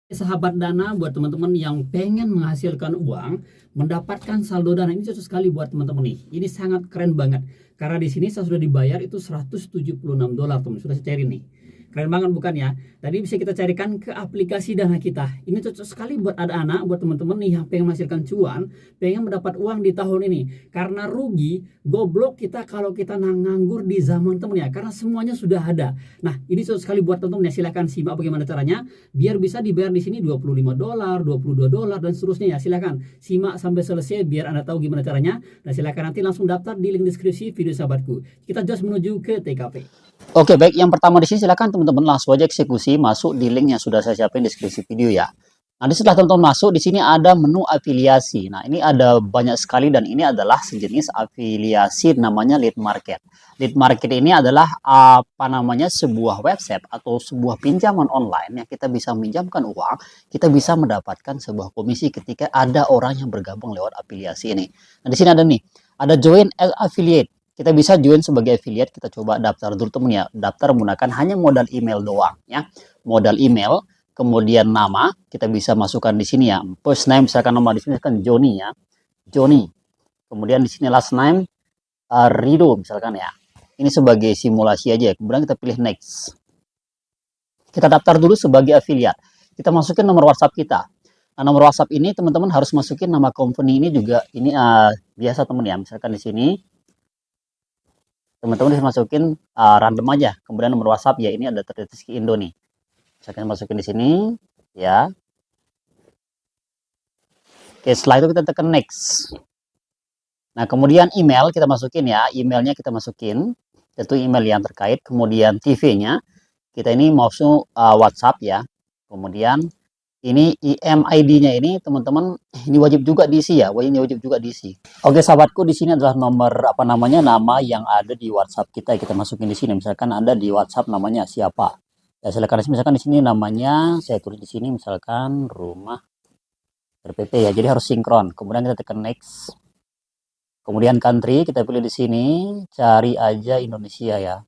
Sahabat Dana, buat teman-teman yang pengen menghasilkan uang, mendapatkan saldo Dana ini cocok sekali buat teman-teman nih. Ini sangat keren banget. Karena di sini saya sudah dibayar itu $176, teman. Sudah saya cairin nih. Keren banget bukan ya? Tadi bisa kita carikan ke aplikasi Dana kita. Ini cocok sekali buat anak-anak, buat teman-teman nih yang pengen menghasilkan cuan, pengen mendapat uang di tahun ini. Karena rugi, goblok kita kalau kita nganggur di zaman temen ya. Karena semuanya sudah ada. Nah, ini cocok sekali buat teman-teman ya. Silahkan simak bagaimana caranya biar bisa dibayar di sini $25, $22 dan seterusnya ya. Silakan simak sampai selesai biar Anda tahu gimana caranya. Dan silakan nanti langsung daftar di link deskripsi video sahabatku. Kita just menuju ke TKP. Oke, baik. Yang pertama di sini silakan teman-teman langsung aja eksekusi masuk di link yang sudah saya siapin di deskripsi video ya. Nanti setelah teman-teman masuk di sini ada menu afiliasi. Nah, ini ada banyak sekali dan ini adalah sejenis afiliasi namanya lead market. Lead market ini adalah sebuah website atau sebuah pinjaman online yang kita bisa minjamkan uang, kita bisa mendapatkan sebuah komisi ketika ada orang yang bergabung lewat afiliasi ini. Nah, di sini ada nih, ada join as affiliate. Kita bisa join sebagai affiliate, kita coba daftar dulu temen ya. Daftar menggunakan hanya modal email doang ya. Modal email, kemudian nama, kita bisa masukkan di sini ya. First name misalkan nama di sini kan Joni ya. Joni. Kemudian di sini last name Rido misalkan ya. Ini sebagai simulasi aja. Kemudian kita pilih next. Kita daftar dulu sebagai affiliate. Kita masukin nomor WhatsApp kita. Nah, nomor WhatsApp ini teman-teman harus masukin nama company ini juga. Ini biasa teman ya. Misalkan di sini teman-teman bisa masukin random aja. Kemudian nomor WhatsApp ya, ini ada Rizky Indo nih. Saya masukin di sini ya. Oke, setelah itu kita tekan next. Nah, kemudian email kita masukin ya. Emailnya kita masukin, tentu email yang terkait. Kemudian TV-nya kita ini masuk WhatsApp ya. Kemudian ini IMID-nya ini teman-teman ini wajib juga diisi ya, wajib juga diisi. Oke sahabatku, di sini adalah nomor nama yang ada di WhatsApp kita. Kita masukin di sini. Misalkan ada di WhatsApp namanya siapa. Ya silakan misalkan di sini namanya saya tulis di sini misalkan rumah RPP ya. Jadi harus sinkron. Kemudian kita tekan next. Kemudian country kita pilih di sini, cari aja Indonesia ya.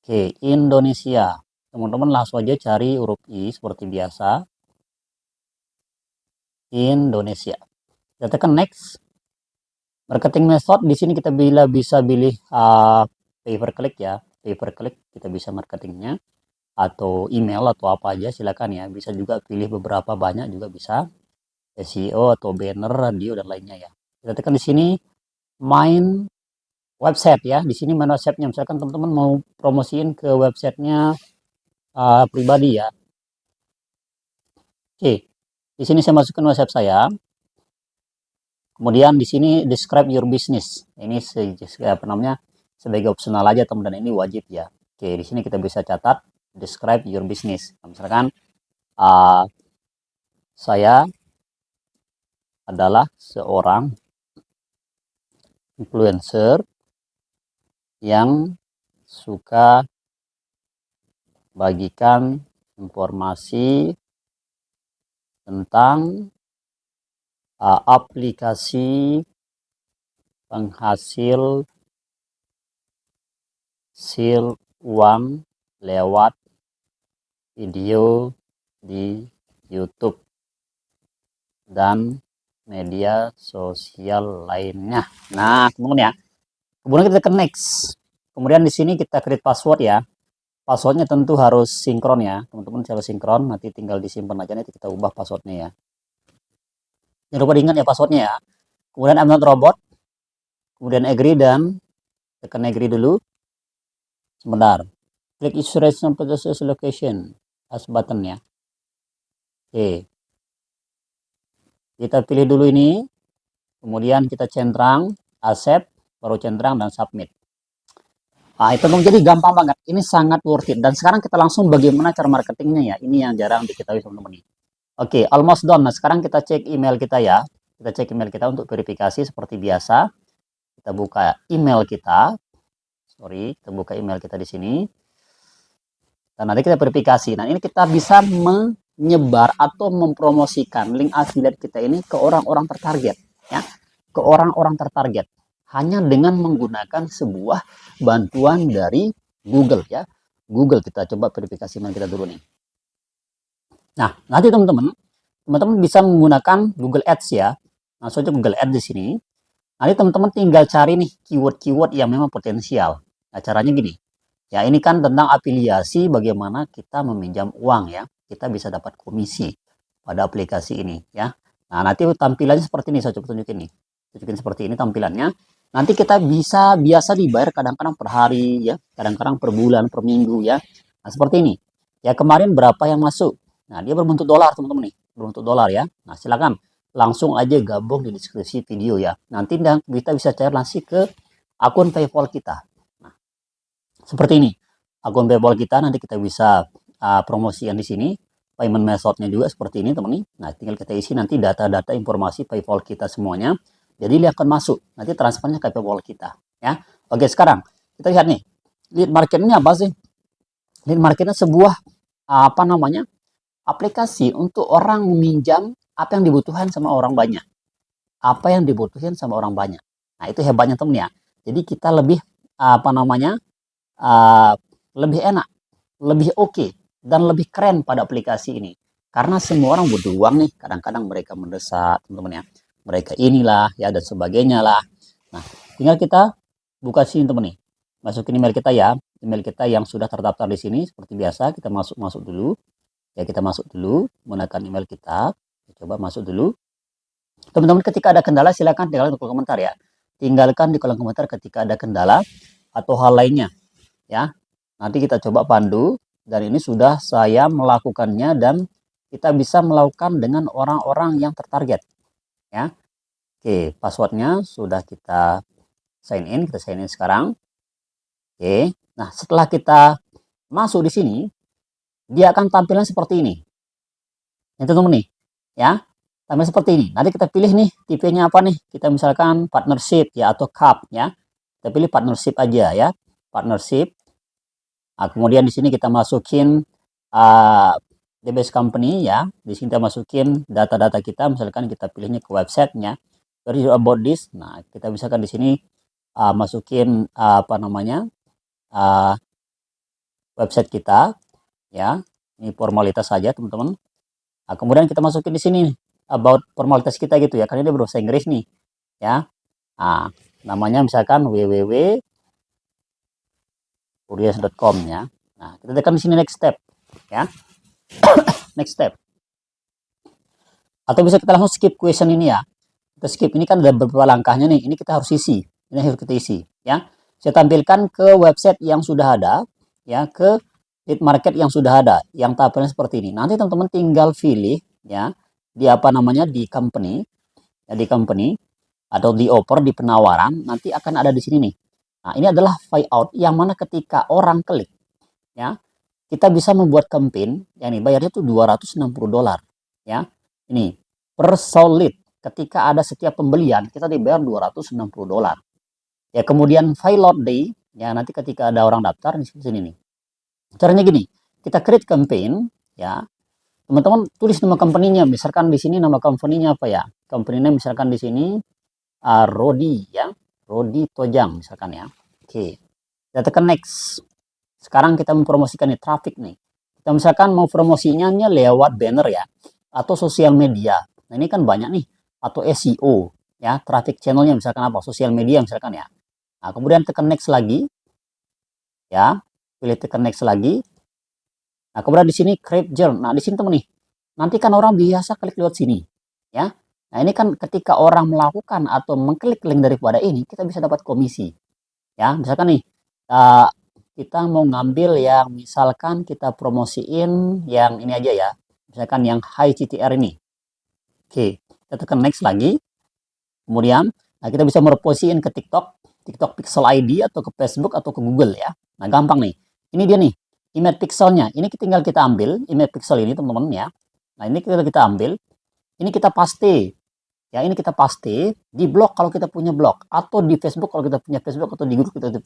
Oke, Indonesia. Teman-teman langsung aja cari huruf I seperti biasa. Indonesia. Kita tekan next. Marketing method di sini kita bisa pilih pay per click ya. Pay per click kita bisa marketingnya atau email atau apa aja silakan ya. Bisa juga pilih beberapa banyak juga bisa. SEO atau banner, radio dan lainnya ya. Kita tekan di sini main website ya. Di sini main websitenya misalkan teman-teman mau promosiin ke websitenya pribadi ya. Oke, di sini saya masukkan website saya. Kemudian di sini describe your business. Ini sebagai opsional aja teman, dan ini wajib ya. Oke, di sini kita bisa catat describe your business. Misalkan saya adalah seorang influencer yang suka bagikan informasi tentang aplikasi penghasil uang lewat video di YouTube dan media sosial lainnya. Nah, teman-teman ya. Kemudian kita tekan next. Kemudian di sini kita create password ya. Passwordnya tentu harus sinkron ya, teman-teman. Harus sinkron. Nanti tinggal disimpan aja, nanti kita ubah passwordnya ya. Jangan lupa diingat ya passwordnya ya. Kemudian I'm not robot. Kemudian agree dan tekan agree dulu. Sebentar. Klik insurance location as button ya. Oke. Kita pilih dulu ini. Kemudian kita centang, accept, baru centang dan submit. Nah, itu menjadi gampang banget. Ini sangat worth it. Dan sekarang kita langsung bagaimana cara marketingnya ya. Ini yang jarang diketahui teman-teman. Oke, almost done. Nah, sekarang kita cek email kita ya. Kita cek email kita untuk verifikasi seperti biasa. Kita buka email kita. Kita buka email kita di sini. Dan nanti kita verifikasi. Nah, ini kita bisa menyebar atau mempromosikan link affiliate kita ini ke orang-orang tertarget ya. Ke orang-orang tertarget hanya dengan menggunakan sebuah bantuan dari Google ya. Google, kita coba verifikasi email kita dulu nih. Nah, nanti teman-teman bisa menggunakan Google Ads ya. Langsung aja Google Ads di sini. Nanti teman-teman tinggal cari nih keyword-keyword yang memang potensial. Nah, caranya gini. Ya, ini kan tentang afiliasi bagaimana kita meminjam uang ya. Kita bisa dapat komisi pada aplikasi ini ya. Nah, nanti tampilannya seperti ini, saya coba tunjukin nih. Tunjukin seperti ini tampilannya. Nanti kita bisa biasa dibayar kadang-kadang per hari ya, kadang-kadang per bulan, per minggu ya. Nah, seperti ini. Ya, kemarin berapa yang masuk? Nah, dia berbentuk dolar, teman-teman nih. Berbentuk dolar ya. Nah, silakan langsung aja gabung di deskripsi video ya. Nanti kita bisa cair langsung ke akun PayPal kita. Nah, seperti ini. Akun PayPal kita nanti kita bisa promosikan di sini. Payment methodnya juga seperti ini, teman nih. Nah, tinggal kita isi nanti data-data informasi PayPal kita semuanya. Jadi dia akan masuk. Nanti transfernya ke PayPal kita, ya. Oke, sekarang kita lihat nih. Lead market ini apa sih? Lead marketnya sebuah apa namanya? Aplikasi untuk orang meminjam apa yang dibutuhkan sama orang banyak. Apa yang dibutuhkan sama orang banyak. Nah, itu hebatnya temen ya. Jadi kita lebih apa namanya? Uh, lebih enak, lebih oke, dan lebih keren pada aplikasi ini. Karena semua orang butuh uang nih. Kadang-kadang mereka mendesak, teman-teman ya. Mereka inilah ya dan sebagainya lah. Nah, tinggal kita buka sini teman nih. Masukin email kita ya. Email kita yang sudah terdaftar di sini seperti biasa kita masuk dulu. Ya, kita masuk dulu menggunakan email kita. Coba masuk dulu. Teman-teman ketika ada kendala silakan tinggalkan di kolom komentar ya. Tinggalkan di kolom komentar ketika ada kendala atau hal lainnya ya. Nanti kita coba pandu dan ini sudah saya melakukannya dan kita bisa melakukan dengan orang-orang yang tertarget ya. Oke, passwordnya sudah kita sign in sekarang. Oke, nah setelah kita masuk di sini dia akan tampilan seperti ini. Ini teman-teman nih ya. Tampil seperti ini. Nanti kita pilih nih tipenya apa nih. Kita misalkan partnership ya atau cup ya. Kita pilih partnership aja ya. Partnership. Nah, kemudian di sini kita masukin DBS company ya. Di sini kita masukin data-data kita. Misalkan kita pilihnya ke websitenya. Very about this. Nah, kita misalkan di sini masukin apa namanya website kita ya. Ini formalitas saja teman-teman. Nah, kemudian kita masukin di sini about formalitas kita gitu ya. Karena dia berbahasa Inggris nih ya. Nah, namanya misalkan www.curious.com ya. Nah, kita tekan di sini next step ya. Next step. Atau bisa kita langsung skip question ini ya. Kita skip, ini kan ada beberapa langkahnya nih. Ini kita harus isi. Ini harus kita isi ya. Saya tampilkan ke website yang sudah ada ya, ke lead market yang sudah ada, yang tampilnya seperti ini. Nanti teman-teman tinggal pilih ya di apa namanya di company ya, di company atau di offer, di penawaran, nanti akan ada di sini nih. Nah, ini adalah buyout yang mana ketika orang klik ya, kita bisa membuat campaign ya, nih bayarnya tuh $260 ya. Ini per solid, ketika ada setiap pembelian kita dibayar $260 ya. Kemudian pilot day ya, nanti ketika ada orang daftar di sini nih. Caranya gini, kita create campaign ya. Teman-teman tulis nama company-nya, misalkan di sini nama company-nya apa ya? Company-nya misalkan di sini Rodi ya. Rodi Tojang misalkan ya. Oke. Kita tekan next. Sekarang kita mempromosikan nih traffic nih. Kita misalkan mau promosinya lewat banner ya atau sosial media. Nah, ini kan banyak nih, atau SEO ya, traffic channelnya misalkan apa? Sosial media misalkan ya. Nah, kemudian tekan next lagi. Ya. Pilih tekan next lagi. Nah, kemudian di sini create journal. Nah, di sini teman nih. Nanti kan orang biasa klik lewat sini, ya. Nah, ini kan ketika orang melakukan atau mengklik link daripada ini, kita bisa dapat komisi. Ya, misalkan nih kita mau ngambil yang misalkan kita promosiin yang ini aja ya. Misalkan yang high CTR ini. Oke, kita tekan next lagi. Kemudian, nah kita bisa mereposisiin ke TikTok Pixel ID atau ke Facebook atau ke Google ya. Nah, gampang nih. Ini dia nih, image pixelnya. Ini tinggal kita ambil image pixel ini teman-teman ya. Nah, ini kita ambil. Ini kita paste. Ya, ini kita paste di blog kalau kita punya blog, atau di Facebook kalau kita punya Facebook, atau di grup kita di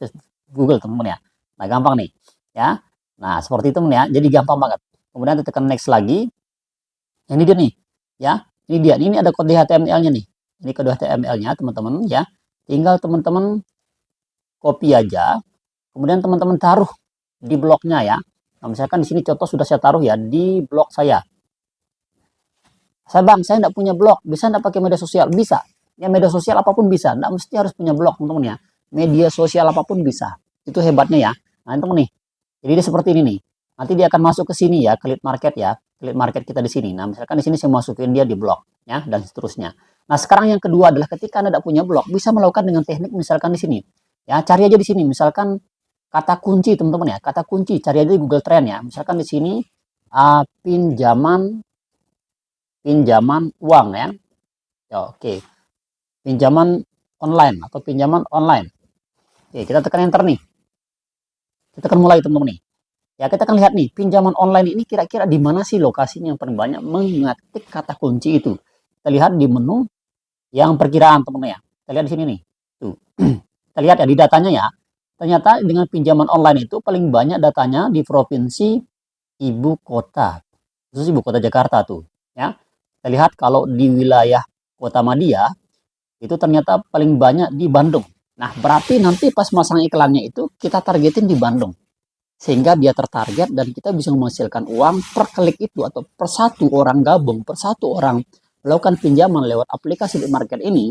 Google teman-teman ya. Nah, gampang nih. Ya. Nah, seperti itu ya. Jadi gampang banget. Kemudian kita tekan next lagi. Ini dia nih. Ya. Ini dia. Ini ada kode HTML-nya nih. Ini kode HTML-nya teman-teman ya. Tinggal teman-teman copy aja. Kemudian teman-teman taruh di blognya ya. Nah, misalkan di sini contoh sudah saya taruh ya di blog saya. Bang, saya nggak punya blog, bisa nggak pakai media sosial? Bisa. Ya media sosial apapun bisa, nggak mesti harus punya blog teman-teman ya. Media sosial apapun bisa. Itu hebatnya ya. Nah teman nih, jadi dia seperti ini nih. Nanti dia akan masuk ke sini ya, ke lead market ya, ke lead market kita di sini. Nah misalkan di sini saya masukin dia di blog ya dan seterusnya. Nah sekarang yang kedua adalah ketika Anda tidak punya blog, bisa melakukan dengan teknik misalkan di sini. Ya cari aja di sini, misalkan kata kunci teman-teman ya, kata kunci cari aja di Google Trend ya. Misalkan di sini pinjaman uang ya. Ya, oke. Pinjaman online atau pinjaman online. Oke, kita tekan enter nih. Kita akan mulai teman-teman nih. Ya, kita akan lihat nih, pinjaman online ini kira-kira di mana sih lokasinya yang paling banyak mengetik kata kunci itu. Kita lihat di menu yang perkiraan teman-teman ya. Kita lihat di sini nih. Tuh. Kita lihat ya di datanya ya. Ternyata dengan pinjaman online itu paling banyak datanya di provinsi ibu kota. Khusus ibu kota Jakarta tuh, ya. Kita lihat kalau di wilayah Kota Madia itu ternyata paling banyak di Bandung. Nah, berarti nanti pas masang iklannya itu kita targetin di Bandung. Sehingga dia tertarget dan kita bisa menghasilkan uang per klik itu atau per satu orang gabung, per satu orang melakukan pinjaman lewat aplikasi lead market ini,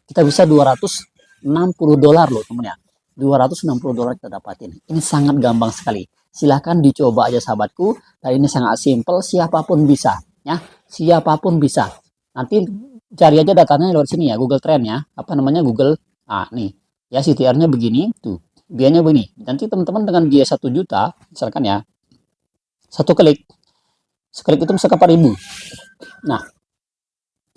kita bisa $260 loh teman ya. $260 kita dapatin. Ini sangat gampang sekali. Silahkan dicoba aja sahabatku. Dan ini sangat simple, siapapun bisa. Ya, siapapun bisa. Nanti cari aja datanya lewat sini ya, Google Trend ya. Apa namanya Google? Nih. Ya CTR-nya begini, tuh. Biayanya begini. Nanti teman-teman dengan biaya 1 juta, misalkan ya, satu klik. Seklik itu misalkan 4.000. Nah,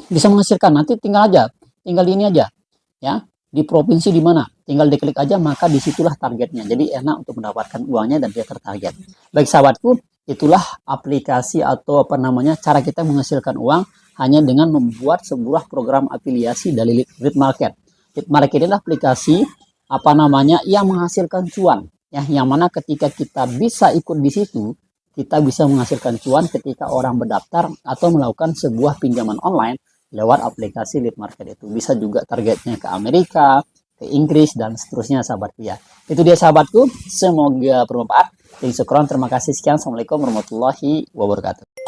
bisa menghasilkan. Nanti tinggal di ini aja. Ya, di provinsi di mana, tinggal diklik aja, maka disitulah targetnya. Jadi enak untuk mendapatkan uangnya dan dia tertarget. Baik sahabatku, itulah aplikasi atau apa namanya cara kita menghasilkan uang hanya dengan membuat sebuah program afiliasi dari lead market. Lead market ini aplikasi apa namanya yang menghasilkan cuan, ya, yang mana ketika kita bisa ikut di situ, kita bisa menghasilkan cuan ketika orang berdaftar atau melakukan sebuah pinjaman online lewat aplikasi lead market itu. Bisa juga targetnya ke Amerika, ke Inggris, dan seterusnya sahabatku ya. Itu dia sahabatku, semoga bermanfaat. Terima kasih, sekian. Assalamualaikum warahmatullahi wabarakatuh.